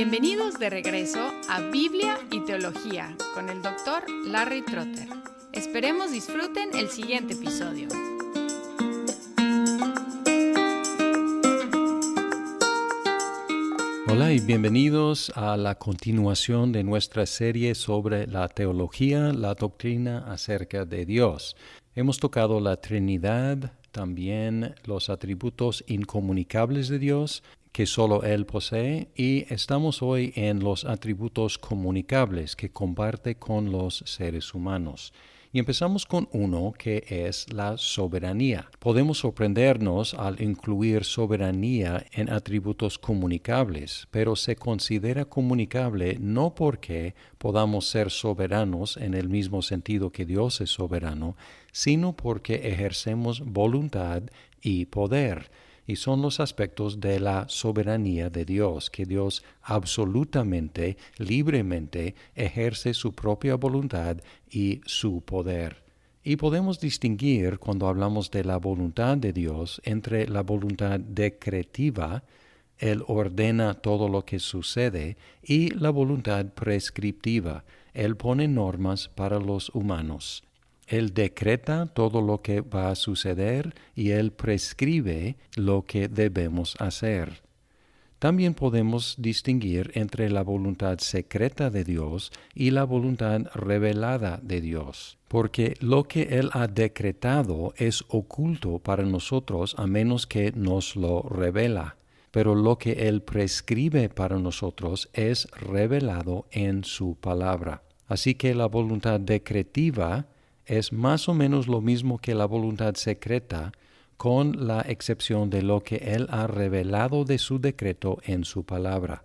Bienvenidos de regreso a Biblia y Teología con el Dr. Larry Trotter. Esperemos disfruten el siguiente episodio. Hola y bienvenidos a la continuación de nuestra serie sobre la teología, la doctrina acerca de Dios. Hemos tocado la Trinidad, también los atributos incomunicables de Dios que solo Él posee, y estamos hoy en los atributos comunicables que comparte con los seres humanos. Y empezamos con uno que es la soberanía. Podemos sorprendernos al incluir soberanía en atributos comunicables, pero se considera comunicable no porque podamos ser soberanos en el mismo sentido que Dios es soberano, sino porque ejercemos voluntad y poder. Y son los aspectos de la soberanía de Dios, que Dios absolutamente, libremente ejerce su propia voluntad y su poder. Y podemos distinguir cuando hablamos de la voluntad de Dios entre la voluntad decretiva, Él ordena todo lo que sucede, y la voluntad prescriptiva, Él pone normas para los humanos. Él decreta todo lo que va a suceder y Él prescribe lo que debemos hacer. También podemos distinguir entre la voluntad secreta de Dios y la voluntad revelada de Dios, porque lo que Él ha decretado es oculto para nosotros a menos que nos lo revela, pero lo que Él prescribe para nosotros es revelado en su palabra. Así que la voluntad decretiva es más o menos lo mismo que la voluntad secreta, con la excepción de lo que Él ha revelado de su decreto en su palabra.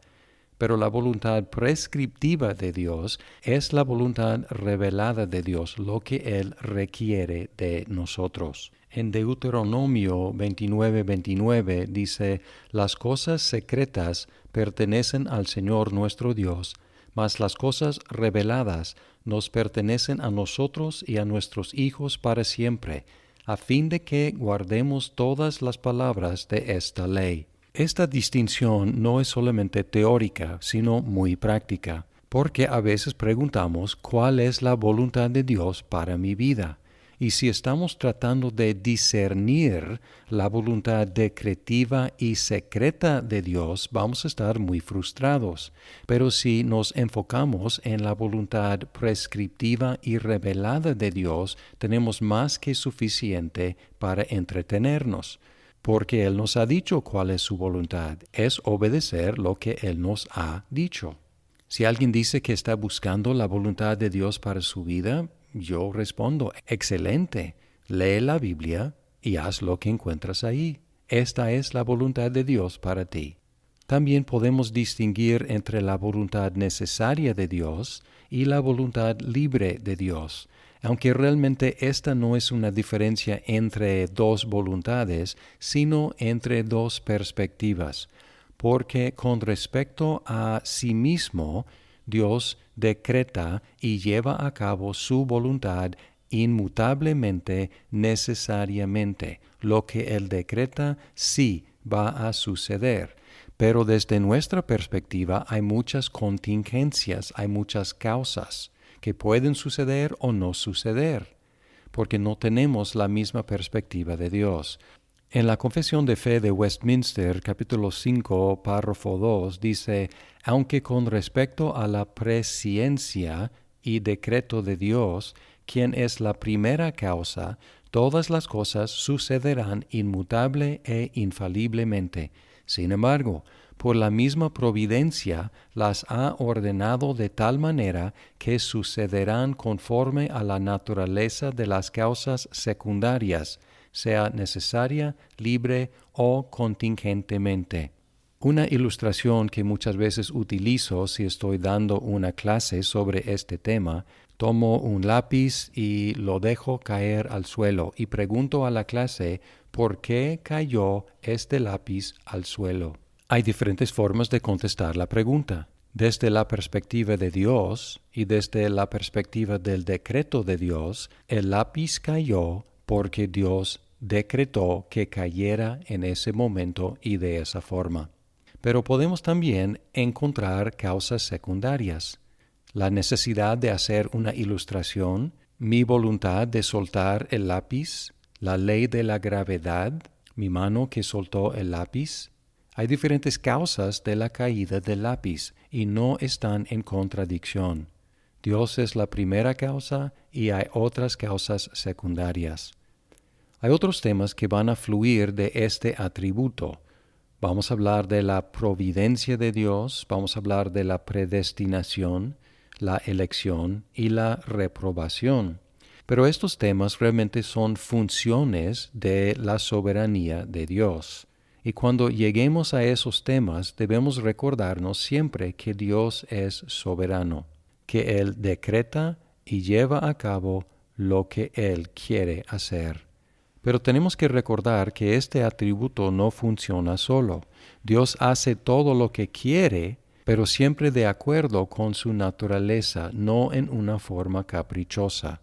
Pero la voluntad prescriptiva de Dios es la voluntad revelada de Dios, lo que Él requiere de nosotros. En Deuteronomio 29:29 dice: «Las cosas secretas pertenecen al Señor nuestro Dios, mas las cosas reveladas nos pertenecen a nosotros y a nuestros hijos para siempre, a fin de que guardemos todas las palabras de esta ley». Esta distinción no es solamente teórica, sino muy práctica, porque a veces preguntamos ¿cuál es la voluntad de Dios para mi vida? Y si estamos tratando de discernir la voluntad decretiva y secreta de Dios, vamos a estar muy frustrados. Pero si nos enfocamos en la voluntad prescriptiva y revelada de Dios, tenemos más que suficiente para entretenernos. Porque Él nos ha dicho cuál es su voluntad, es obedecer lo que Él nos ha dicho. Si alguien dice que está buscando la voluntad de Dios para su vida, yo respondo: excelente, lee la Biblia y haz lo que encuentras ahí. Esta es la voluntad de Dios para ti. También podemos distinguir entre la voluntad necesaria de Dios y la voluntad libre de Dios, aunque realmente esta no es una diferencia entre dos voluntades, sino entre dos perspectivas, porque con respecto a sí mismo, Dios decreta y lleva a cabo su voluntad inmutablemente, necesariamente. Lo que Él decreta sí va a suceder. Pero desde nuestra perspectiva hay muchas contingencias, hay muchas causas que pueden suceder o no suceder, porque no tenemos la misma perspectiva de Dios. En la Confesión de Fe de Westminster, capítulo 5, párrafo 2, dice: «Aunque con respecto a la presciencia y decreto de Dios, quien es la primera causa, todas las cosas sucederán inmutable e infaliblemente. Sin embargo, por la misma providencia las ha ordenado de tal manera que sucederán conforme a la naturaleza de las causas secundarias, sea necesaria, libre o contingentemente». Una ilustración que muchas veces utilizo si estoy dando una clase sobre este tema: tomo un lápiz y lo dejo caer al suelo y pregunto a la clase ¿por qué cayó este lápiz al suelo? Hay diferentes formas de contestar la pregunta. Desde la perspectiva de Dios y desde la perspectiva del decreto de Dios, el lápiz cayó porque Dios decretó que cayera en ese momento y de esa forma. Pero podemos también encontrar causas secundarias. La necesidad de hacer una ilustración, mi voluntad de soltar el lápiz, la ley de la gravedad, mi mano que soltó el lápiz. Hay diferentes causas de la caída del lápiz y no están en contradicción. Dios es la primera causa y hay otras causas secundarias. Hay otros temas que van a fluir de este atributo. Vamos a hablar de la providencia de Dios, vamos a hablar de la predestinación, la elección y la reprobación. Pero estos temas realmente son funciones de la soberanía de Dios. Y cuando lleguemos a esos temas, debemos recordarnos siempre que Dios es soberano, que Él decreta y lleva a cabo lo que Él quiere hacer. Pero tenemos que recordar que este atributo no funciona solo. Dios hace todo lo que quiere, pero siempre de acuerdo con su naturaleza, no en una forma caprichosa.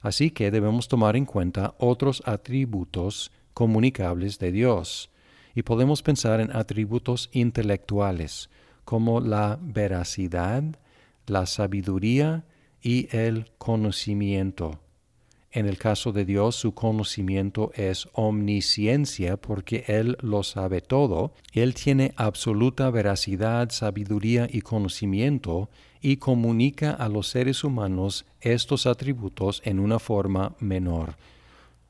Así que debemos tomar en cuenta otros atributos comunicables de Dios. Y podemos pensar en atributos intelectuales, como la veracidad, la sabiduría y el conocimiento. En el caso de Dios, su conocimiento es omnisciencia porque Él lo sabe todo. Él tiene absoluta veracidad, sabiduría y conocimiento y comunica a los seres humanos estos atributos en una forma menor.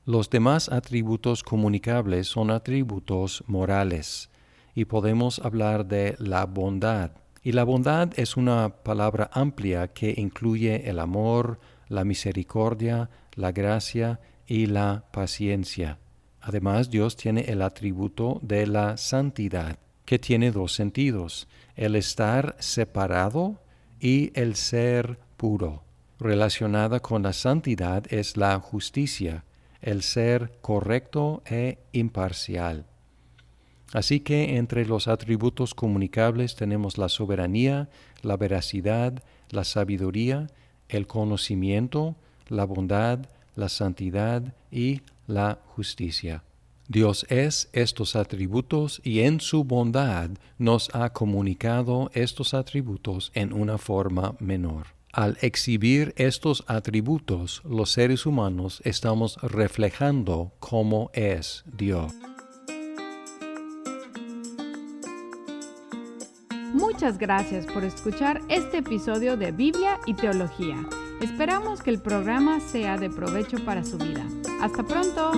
Los demás atributos comunicables son atributos morales y podemos hablar de la bondad. Y la bondad es una palabra amplia que incluye el amor, la misericordia, la gracia y la paciencia. Además, Dios tiene el atributo de la santidad, que tiene dos sentidos, el estar separado y el ser puro. Relacionada con la santidad es la justicia, el ser correcto e imparcial. Así que entre los atributos comunicables tenemos la soberanía, la veracidad, la sabiduría, el conocimiento, la bondad, la santidad y la justicia. Dios es estos atributos y en su bondad nos ha comunicado estos atributos en una forma menor. Al exhibir estos atributos, los seres humanos estamos reflejando cómo es Dios. Muchas gracias por escuchar este episodio de Biblia y Teología. Esperamos que el programa sea de provecho para su vida. ¡Hasta pronto!